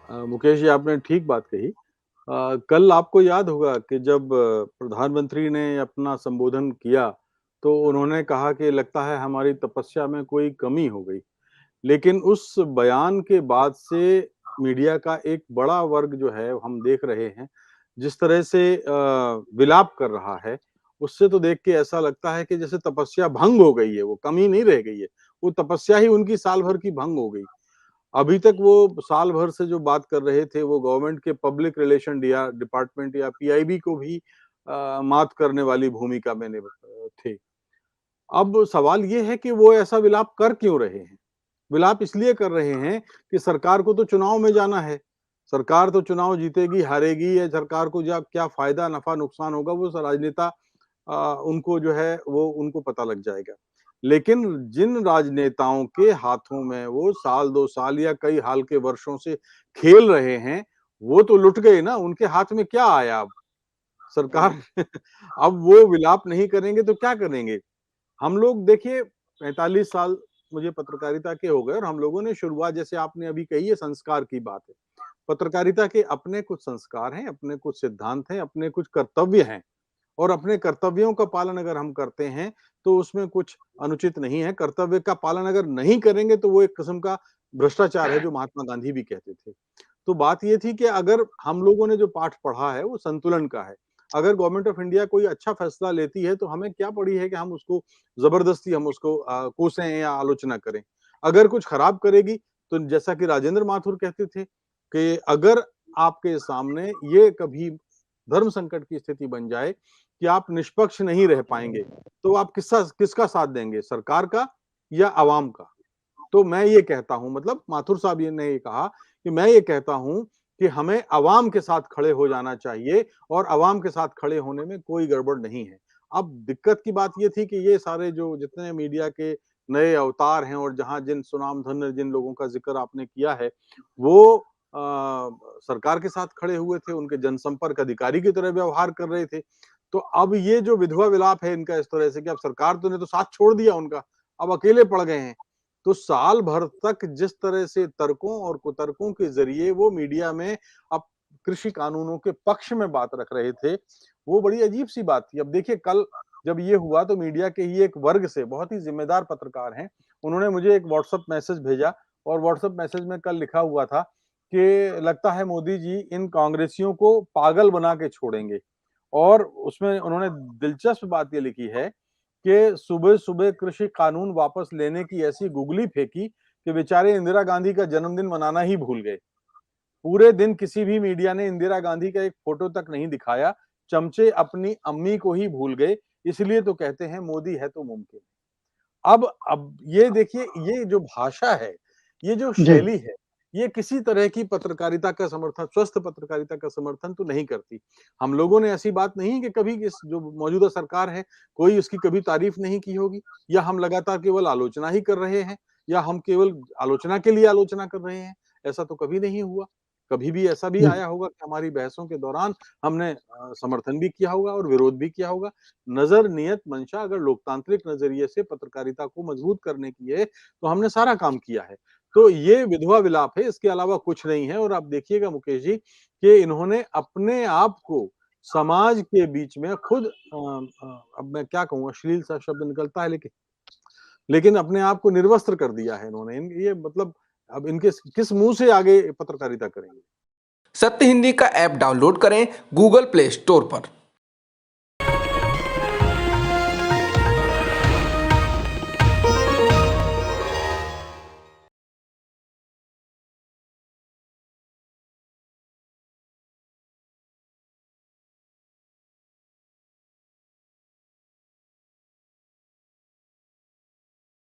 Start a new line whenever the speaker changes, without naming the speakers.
मुकेश जी, आपने ठीक बात कही। कल आपको याद होगा कि जब प्रधानमंत्री ने अपना संबोधन किया, तो उन्होंने कहा कि लगता है हमारी तपस्या में कोई कमी हो गई। लेकिन उस बयान के बाद से मीडिया का एक बड़ा वर्ग जो है हम देख रहे हैं, जिस तरह से विलाप कर रहा है, उससे तो देख के ऐसा लगता है कि जैसे तपस्या भंग हो गई है, वो कमी नहीं रह गई है। वो तपस्या ही उनकी साल भर की भंग हो गई। अभी तक वो साल भर से जो बात कर रहे थे, वो गवर्नमेंट के पब्लिक रिलेशन डिया डिपार्टमेंट या पीआईबी को भी मात करने वाली भूमिका में थे। अब सवाल ये है कि वो ऐसा विलाप कर क्यों रहे हैं? विलाप इसलिए कर रहे हैं कि सरकार को तो चुनाव में जाना है। सरकार तो चुनाव जीतेगी, हारेगी या सरकार को जब क्या फ़ायदा, नफ़ा, नुकसान होगा, वो राजनेता उनको जो है वो उनको पता लग जाएगा। लेकिन जिन राजनेताओं के हाथों में वो साल 2 साल या कई हाल के वर्षों से खेल रहे हैं, वो तो लुट गए ना, उनके हाथ में क्या आया अब? सरकार अब वो विलाप नहीं करेंगे तो क्या करेंगे? हम लोग देखिए 45 साल मुझे पत्रकारिता के हो गए और हम लोगों ने शुरुआत जैसे आपने अभी कही है संस्कार की बात है। पत्रकारिता के अपने कुछ संस्कार हैं, अपने कुछ सिद्धांत हैं, अपने कुछ कर्तव्य हैं और अपने कर्तव्यों का पालन अगर हम करते हैं, तो उसमें कुछ अनुचित नहीं है। कर्तव्य का पालन अगर नहीं करेंगे तो वो एक किस्म का भ्रष्टाचार है जो महात्मा गांधी भी कहते थे। तो बात ये थी कि अगर हम लोगों ने जो पाठ पढ़ा है वो संतुलन का है। अगर गवर्नमेंट ऑफ इंडिया कोई अच्छा फैसला लेती है तो हमें क्या पड़ी है कि हम उसको ज़बरदस्ती हम उसको कोसें या आलोचना करें। अगर कुछ खराब करेगी तो जैसा कि राजेंद्र माथुर कहते थे कि अगर आपके सामने ये कभी धर्म संकट की स्थिति बन जाए कि आप निष्पक्ष नहीं रह पाएँगे, तो आप किसका साथ देंगे? सरकार का या अवाम का? तो मैं ये कहता हूँ मतलब माथुर साहब ये ने ये कहा कि मैं ये कहता हूँ कि हमें अवाम के साथ खड़े हो जाना चाहिए और अवाम के साथ खड़े होने में कोई गड़बड़ नहीं है। अब दिक्कत की बात ये थी कि ये सारे जो जितने मीडिया के नए अवतार हैं और जहाँ जिन सुनामधन्य जिन लोगों का ज़िक्र आपने किया है, वो सरकार के साथ खड़े हुए थे, उनके जनसंपर्क अधिकारी की तरह व्यवहार कर रहे थे। तो अब ये जो विधवा विलाप है इनका इस तरह से कि अब सरकार तो ने तो साथ छोड़ दिया उनका, अब अकेले पड़ गए हैं। तो साल भर तक जिस तरह से तर्कों और कुतर्कों के जरिए वो मीडिया में अब कृषि कानूनों के पक्ष में बात रख रहे थे, वो बड़ी अजीब सी बात थी। अब देखिए कल जब ये हुआ तो मीडिया के ही एक वर्ग से बहुत ही जिम्मेदार पत्रकार हैं, उन्होंने मुझे एक व्हाट्सएप मैसेज भेजा और व्हाट्सएप मैसेज में कल लिखा हुआ था कि लगता है मोदी जी इन कांग्रेसियों को पागल बना के छोड़ेंगे। और उसमें उन्होंने दिलचस्प बात ये लिखी है कि सुबह-सुबह कृषि कानून वापस लेने की ऐसी गुगली फेंकी कि बेचारे इंदिरा गांधी का जन्मदिन मनाना ही भूल गए। पूरे दिन किसी भी मीडिया ने इंदिरा गांधी का एक फोटो तक नहीं दिखाया। चमचे अपनी अम्मी को ही भूल गए। इसलिए तो कहते हैं मोदी है तो मुमकिन। अब ये देखिए ये जो भाषा है, ये जो
जी।
शैली है, ये किसी तरह की पत्रकारिता का समर्थन स्वस्थ पत्रकारिता का समर्थन तो नहीं करती। हम लोगों ने ऐसी बात नहीं कि कभी इस जो मौजूदा सरकार है, कोई उसकी कभी तारीफ नहीं की होगी या हम लगातार केवल आलोचना ही कर रहे हैं या हम केवल आलोचना के लिए आलोचना कर रहे हैं, ऐसा तो कभी नहीं हुआ। कभी भी ऐसा भी
जी।
आया होगा कि हमारी बहसों के दौरान हमने समर्थन भी किया होगा और विरोध भी किया होगा। नज़र, नियत, मंशा अगर लोकतांत्रिक नज़रिए से पत्रकारिता को मजबूत करने की है, तो हमने सारा काम किया है। तो ये विधवा विलाप है, इसके अलावा कुछ नहीं है और आप देखिएगा मुकेश जी कि इन्होंने अपने आप को समाज के बीच में खुद अब मैं क्या कहूँ अश्लील सा शब्द निकलता है लेकिन अपने आप को निर्वस्त्र कर दिया है इन्होंने। इन ये मतलब अब इनके किस मुँह से आगे पत्रकारिता करेंगे?
सत्य हिंदी का ऐप डाउनलोड करें गूगल प्ले स्टोर पर।